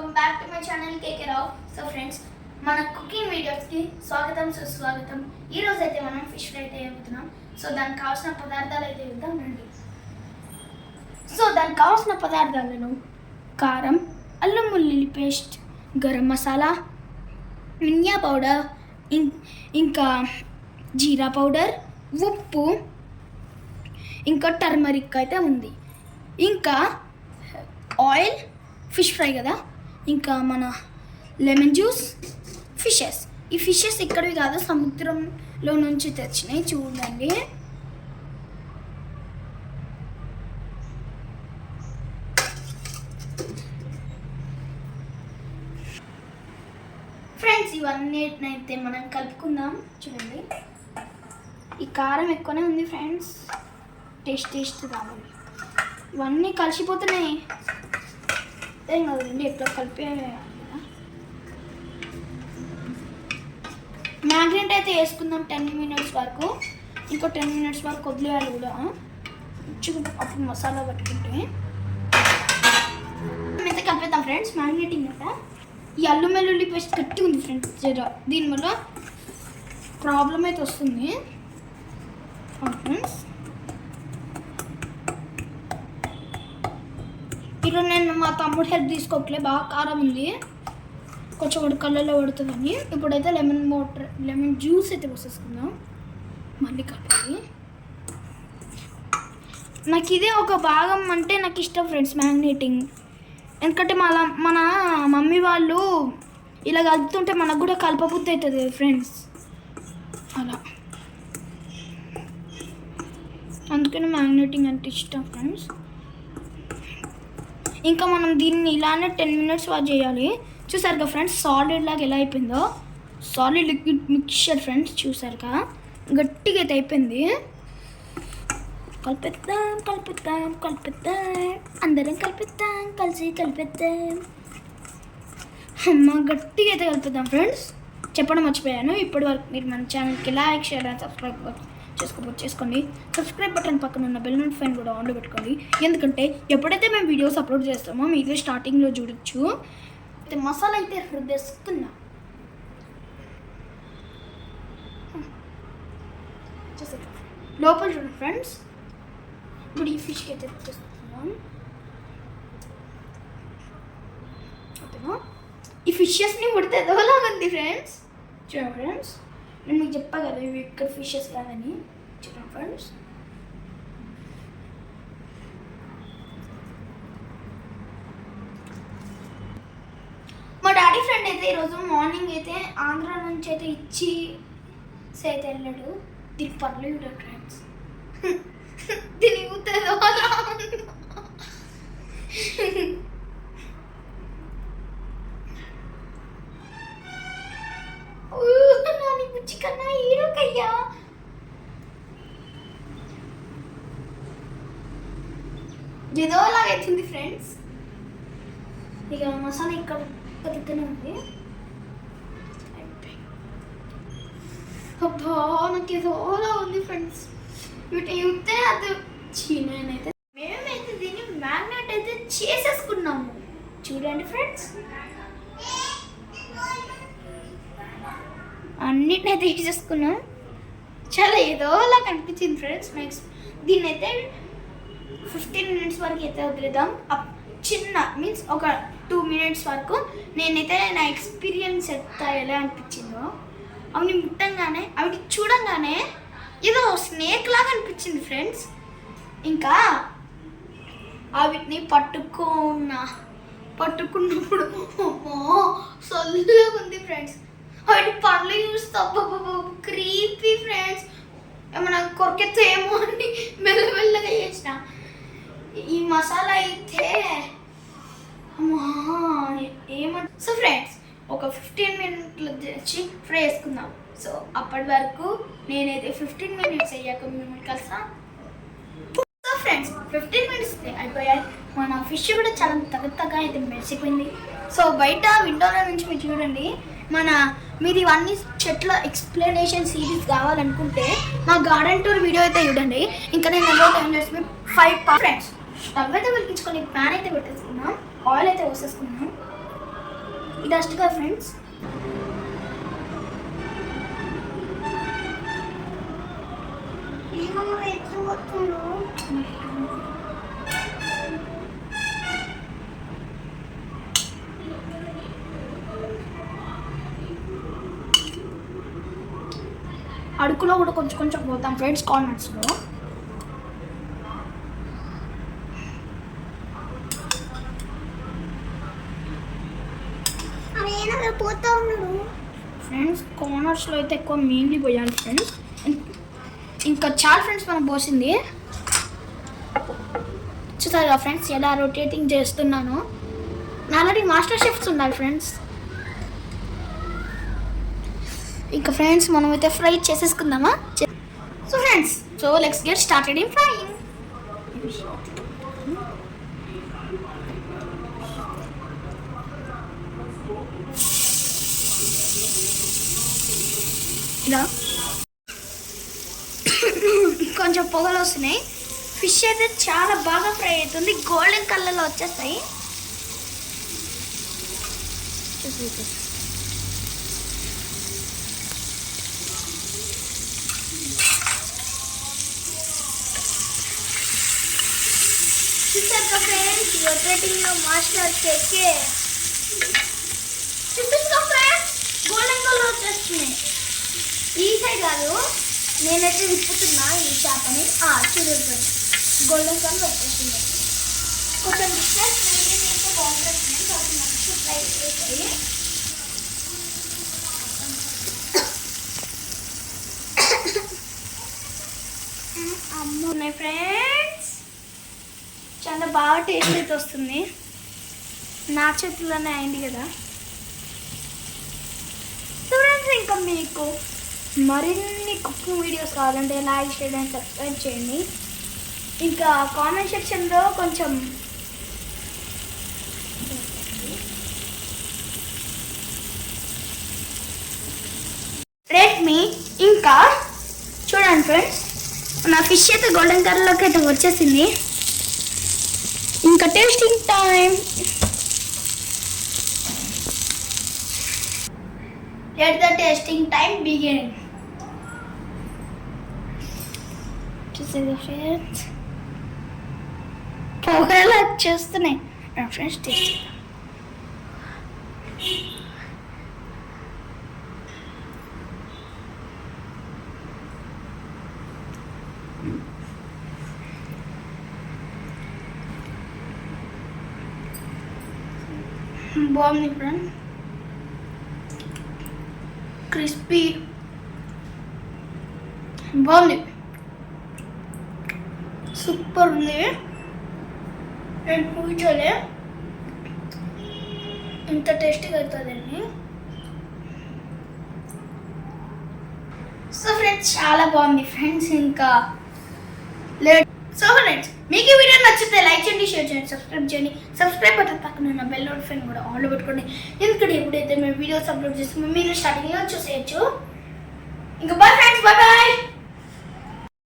Welcome back to my channel KK Rao. So friends, మన cooking వీడియోస్కి స్వాగతం సుస్వాగతం. ఈరోజు అయితే మనం ఫిష్ ఫ్రై అయితే వేపుతున్నాం. సో దానికి కావాల్సిన పదార్థాలు అయితే ఇద్దాం రండి. సో దానికి కావాల్సిన పదార్థాలను కారం, అల్లం వెల్లుల్లి పేస్ట్, గరం మసాలా, మిరియా పౌడర్, ఇంకా జీరా పౌడర్, ఉప్పు, ఇంకా టర్మరిక్ అయితే ఉంది, ఇంకా ఆయిల్, ఫిష్ ఫ్రై కదా, ఇంకా మన లెమన్ జ్యూస్, ఫిషెస్. ఈ ఫిషెస్ ఇక్కడివి కాదు, సముద్రంలో నుంచి తెచ్చినాయి. చూడండి, ఫ్రెండ్స్ ఇవన్నీ అయితే మనం కలుపుకుందాం. చూడండి, ఈ కారం ఎక్కువనే ఉంది ఫ్రెండ్స్, టేస్ట్ రావాలి. ఇవన్నీ కలిసిపోతున్నాయి, ఏం కదండి, ఎట్లా కలిపే మ్యాగ్నెట్ అయితే వేసుకుందాం 10 minutes వరకు. ఇంకో 10 minutes వరకు వదిలేయాలి కూడా, అప్పుడు మసాలా పట్టుకుంటే అయితే కలిపేద్దాం ఫ్రెండ్స్. మ్యాగ్నెటింగ్ కదా, ఈ అల్లం వెల్లుల్లి పేస్ట్ గట్టి ఉంది ఫ్రెండ్స్, దీనివల్ల ప్రాబ్లం అయితే వస్తుంది ఫ్రెండ్స్. ఈరోజు నేను మా తమ్ముడు హెల్ప్ తీసుకోవట్లే, బాగా కారం ఉంది, కొంచెం కూడా కళ్ళల్లో పడుతుందని. ఇప్పుడైతే లెమన్ జ్యూస్ అయితే పోసేసుకుందాం, మళ్ళీ కలపాలి. నాకు ఇదే ఒక భాగం అంటే నాకు ఇష్టం ఫ్రెండ్స్, మ్యాగ్నేటింగ్. ఎందుకంటే మన మమ్మీ వాళ్ళు ఇలా కలుపుతుంటే మనకు కూడా కలపబుద్ధి అవుతుంది ఫ్రెండ్స్, అలా అందుకని మ్యాగ్నేటింగ్ అంటే ఇష్టం ఫ్రెండ్స్. ఇంకా మనం దీన్ని ఇలానే 10 minutes వాచ్ చేయాలి. చూసారుగా ఫ్రెండ్స్, సాలిడ్ లాగా ఎలా అయిపోయిందో, సాలిడ్ లిక్విడ్ మిక్చర్ ఫ్రెండ్స్. చూసారుగా గట్టిగా అయితే అయిపోయింది. కలిపిద్దాం, అందరం కలిపిద్దాం, కలిపేద్దాం. అమ్మ, గట్టిగా అయితే కలిపిద్దాం ఫ్రెండ్స్. చెప్పడం మర్చిపోయాను, ఇప్పటి వరకు మీరు మన ఛానల్కి లైక్, షేర్ అండ్ సబ్స్క్రైబ్ చేసుకోండి. సబ్స్క్రైబ్ బటన్ పక్కన ఉన్న బెల్ నోటిఫికేషన్ కూడా ఆన్లో పెట్టుకోండి, ఎందుకంటే ఎప్పుడైతే మేము వీడియోస్ అప్లోడ్ చేస్తామో మీరే స్టార్టింగ్లో చూడొచ్చు. అయితే మసాలా అయితే వేసుకున్నా, లోపల చూడండి ఫ్రెండ్స్. ఇప్పుడు ఈ ఫిష్కి అయితే తెచ్చేస్తున్నాం. ఈ ఫిషెస్ని ముడితే ఎదవలాగా ఉంది ఫ్రెండ్స్. చూడండి ఫ్రెండ్స్, నేను మీకు చెప్పా కదా ఇవి ఇక్కడ ఫిషెస్ కాదని. చూడండి ఫ్రెండ్స్, మా డాడీ ఫ్రెండ్ అయితే ఈరోజు మార్నింగ్ అయితే ఆంధ్ర నుంచి అయితే ఇచ్చి అయితే వెళ్ళాడు. దీనికి పర్లు చూడండి ఫ్రెండ్స్, దీని బుజ్జి కన్నా హీరోకయ్యా. ఏదో అలాగైతుంది ఫ్రెండ్స్. ఇక మసాలా ఇక్కడ తిక్కనే ఉంది. అబ్బా, నాకు ఏదోలా ఉంది ఫ్రెండ్స్. వీటి చూస్తే అది నేనైతే మేమైతే దీన్ని మ్యాగ్నెట్ అయితే చేసేసుకున్నాము. చూడండి ఫ్రెండ్స్, అన్నిటినైతే వేసేసుకున్నాం. చాలా ఏదోలా కనిపించింది ఫ్రెండ్స్. నెక్స్ట్ దీన్ని అయితే 15 minutes వరకు అయితే వదిలేద్దాం. చిన్న మీన్స్ ఒక 2 minutes వరకు. నేనైతే నా ఎక్స్పీరియన్స్ ఎలా అనిపించిందో, అవి ముట్టంగానే, అవి చూడంగానే ఏదో స్నేక్ లాగా అనిపించింది ఫ్రెండ్స్. ఇంకా వీటిని పట్టుకున్నప్పుడు సొల్లుగా ఉంది ఫ్రెండ్స్. వాటి పళ్ళు చూస్తే క్రీపీ ఫ్రెండ్స్, ఏమన్నా కొరికెత్తేమో అని మెల్లమెల్లగా చేసిన. ఈ మసాలా అయితే సో ఫ్రెండ్స్, ఒక 15 minutes వచ్చి ఫ్రై చేసుకుందాం. సో అప్పటి వరకు నేనైతే 15 minutes అయ్యాక మిమ్మల్ని కలిసా. సో ఫ్రెండ్స్, 15 minutes అయిపోయాయి. మన ఫిష్ కూడా చాలా తగ్గ అయితే మెరిసిపోయింది. సో బయట విండోలో నుంచి మీరు చూడండి. మీరు ఇవన్నీ చెట్ల ఎక్స్ప్లెనేషన్ సిరీస్ కావాలనుకుంటే మా గార్డెన్ టూర్ వీడియో అయితే చూడండి. ఇంకా నేను ఎలా టైం చేసి 5 ఫ్రెండ్స్ స్టవ్ అయితే వెలిగించుకొని ప్యాన్ అయితే పెట్టేసుకున్నాం, ఆయిల్ అయితే వేసేసుకున్నాం. డస్ట్గా ఫ్రెండ్స్. అడుగులో కూడా కొంచెం కొంచెం పోతాం ఫ్రెండ్స్, కార్నర్స్లో. పోతా ఉన్నాడు ఫ్రెండ్స్. కార్నర్స్లో అయితే ఎక్కువ మెయిన్లీ పోయాలి ఫ్రెండ్స్. ఇంకా చాలా ఫ్రెండ్స్ మనం పోసింది చూసారుగా ఫ్రెండ్స్, ఎలా రొటేటింగ్ చేస్తున్నాను. ఆల్రెడీ మాస్టర్ షెఫ్స్ ఉండాలి ఫ్రెండ్స్. ఇంకా ఫ్రెండ్స్ మనమైతే ఫ్రై చేసేసుకుందామా. So friends, so let's get started in frying. ఇలా కొంచెం పొగలు వస్తున్నాయి. ఫిష్ అయితే చాలా బాగా ఫ్రై అవుతుంది, గోల్డెన్ కలర్లో వచ్చేస్తాయి. చూసాక ఫ్రెండ్స్, రొటేటింగ్లో మాస్టర్ చేసి చూపిస్తా ఫ్రెండ్స్, గోల్డెన్ కలర్ వచ్చేస్తున్నాయి. ఈ సైడ్ కాదు, నేనైతే విప్పుతున్నా ఈ చేపని. చూడండి, గోల్డెన్ కలర్ వచ్చేసింది. కొంచెం డిస్టెన్స్ మెయింటైన్ చేస్తే బాగుంటుంది. కొంచెం మంచి ఫ్రై చేస్తాయి. అమ్మున్నాయి ఫ్రెండ్స్, చాలా బాగా టేస్ట్ అయితే వస్తుంది. నా చేతుల్లోనే అయింది కదా. సో ఫ్రెండ్స్, ఇంకా మీకు మరిన్ని కుకింగ్ వీడియోస్ కావాలంటే లైక్, షేర్ అండ్ సబ్స్క్రైబ్ చేయండి. ఇంకా కామెంట్ సెక్షన్లో కొంచెం రేట్ మీ. ఇంకా చూడండి ఫ్రెండ్స్, నా ఫిష్ అయితే గోల్డెన్ కలర్లోకి అయితే వచ్చేసింది. ఇంకా tasting time. Let the tasting time begin. చూసేది ఫ్రెండ్స్, పొగలు వచ్చేస్తున్నాయి ఫ్రెండ్స్. టేస్ట్ బాగుంది ఫ్రెండ్స్, క్రిస్పీ బాగుంది, సూపర్ ఉంది. నేను పూజలే ఇంత టేస్టీగా అవుతుందండి. సో ఫ్రెండ్స్, చాలా బాగుంది ఫ్రెండ్స్. ఇంకా సో ఫ్రెండ్స్, మీకు ఈ వీడియో నచ్చితే లైక్ చేయండి, షేర్ చేయండి, సబ్స్క్రైబ్ చేయండి. సబ్స్క్రైబ్ బటన్ పక్కన ఉన్న బెల్ నోటిఫికేషన్ కూడా ఆన్లో పెట్టుకోండి. ఎందుకంటే ఎప్పుడైతే మేము వీడియోస్ అప్లోడ్ చేస్తామో మీరు స్టార్టింగ్లో చూసేయచ్చు. ఇంకా బాయ్ ఫ్రెండ్స్, బాయ్ బాయ్.